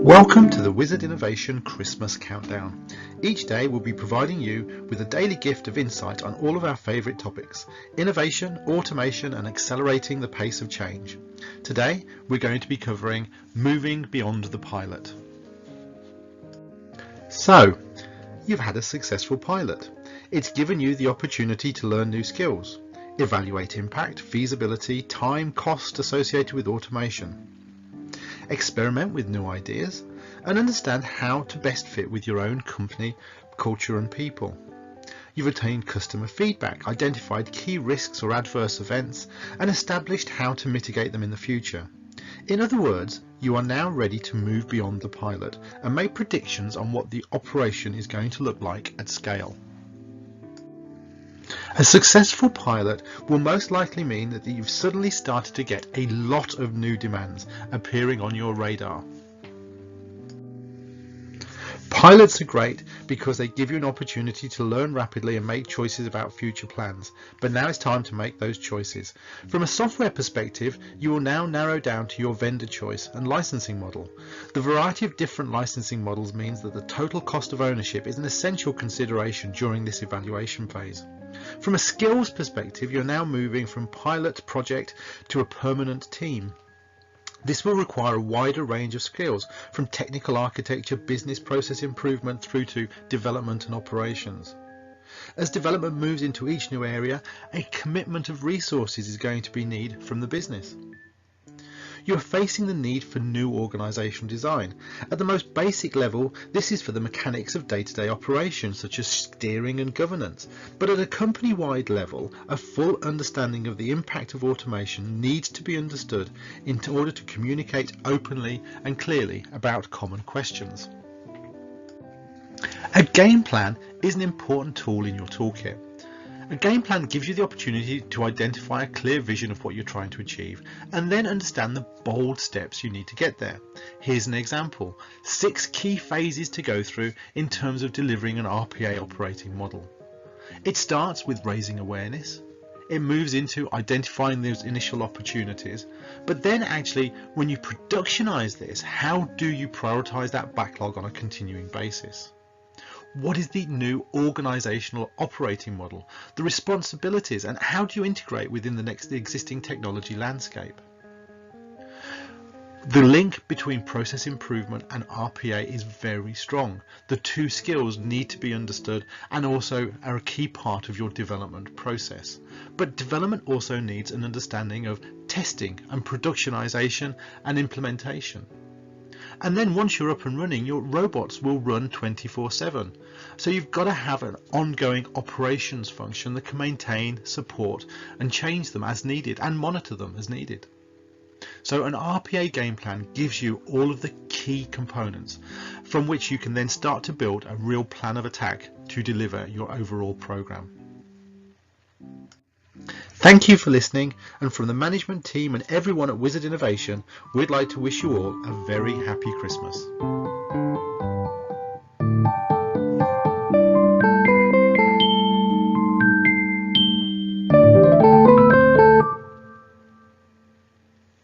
Welcome to the Wzard Innovation Christmas Countdown. Each day we'll be providing you with a daily gift of insight on all of our favourite topics: innovation, automation and accelerating the pace of change. Today we're going to be covering moving beyond the pilot. So, you've had a successful pilot. It's given you the opportunity to learn new skills, evaluate impact, feasibility, time, cost associated with automation. Experiment with new ideas and understand how to best fit with your own company, culture and people. You've obtained customer feedback, identified key risks or adverse events and established how to mitigate them in the future. In other words, you are now ready to move beyond the pilot and make predictions on what the operation is going to look like at scale. A successful pilot will most likely mean that you've suddenly started to get a lot of new demands appearing on your radar. Pilots are great because they give you an opportunity to learn rapidly and make choices about future plans, but now it's time to make those choices. From a software perspective, you will now narrow down to your vendor choice and licensing model. The variety of different licensing models means that the total cost of ownership is an essential consideration during this evaluation phase. From a skills perspective, you're now moving from pilot project to a permanent team. This will require a wider range of skills, from technical architecture, business process improvement through to development and operations. As development moves into each new area, a commitment of resources is going to be needed from the business. You're facing the need for new organizational design. At the most basic level, this is for the mechanics of day-to-day operations such as steering and governance. But at a company-wide level, a full understanding of the impact of automation needs to be understood in order to communicate openly and clearly about common questions. A game plan is an important tool in your toolkit. A game plan gives you the opportunity to identify a clear vision of what you're trying to achieve and then understand the bold steps you need to get there. Here's an example: 6 key phases to go through in terms of delivering an RPA operating model. It starts with raising awareness. It moves into identifying those initial opportunities, but then actually when you productionize this, how do you prioritize that backlog on a continuing basis? What is the new organizational operating model, the responsibilities, and how do you integrate within the existing technology landscape? The link between process improvement and RPA is very strong. The two skills need to be understood and also are a key part of your development process. But development also needs an understanding of testing and productionization and implementation. And then once you're up and running, your robots will run 24/7. So you've got to have an ongoing operations function that can maintain, support and change them as needed and monitor them as needed. So an RPA game plan gives you all of the key components from which you can then start to build a real plan of attack to deliver your overall program. Thank you for listening, and from the management team and everyone at Wzard Innovation, we'd like to wish you all a very happy Christmas.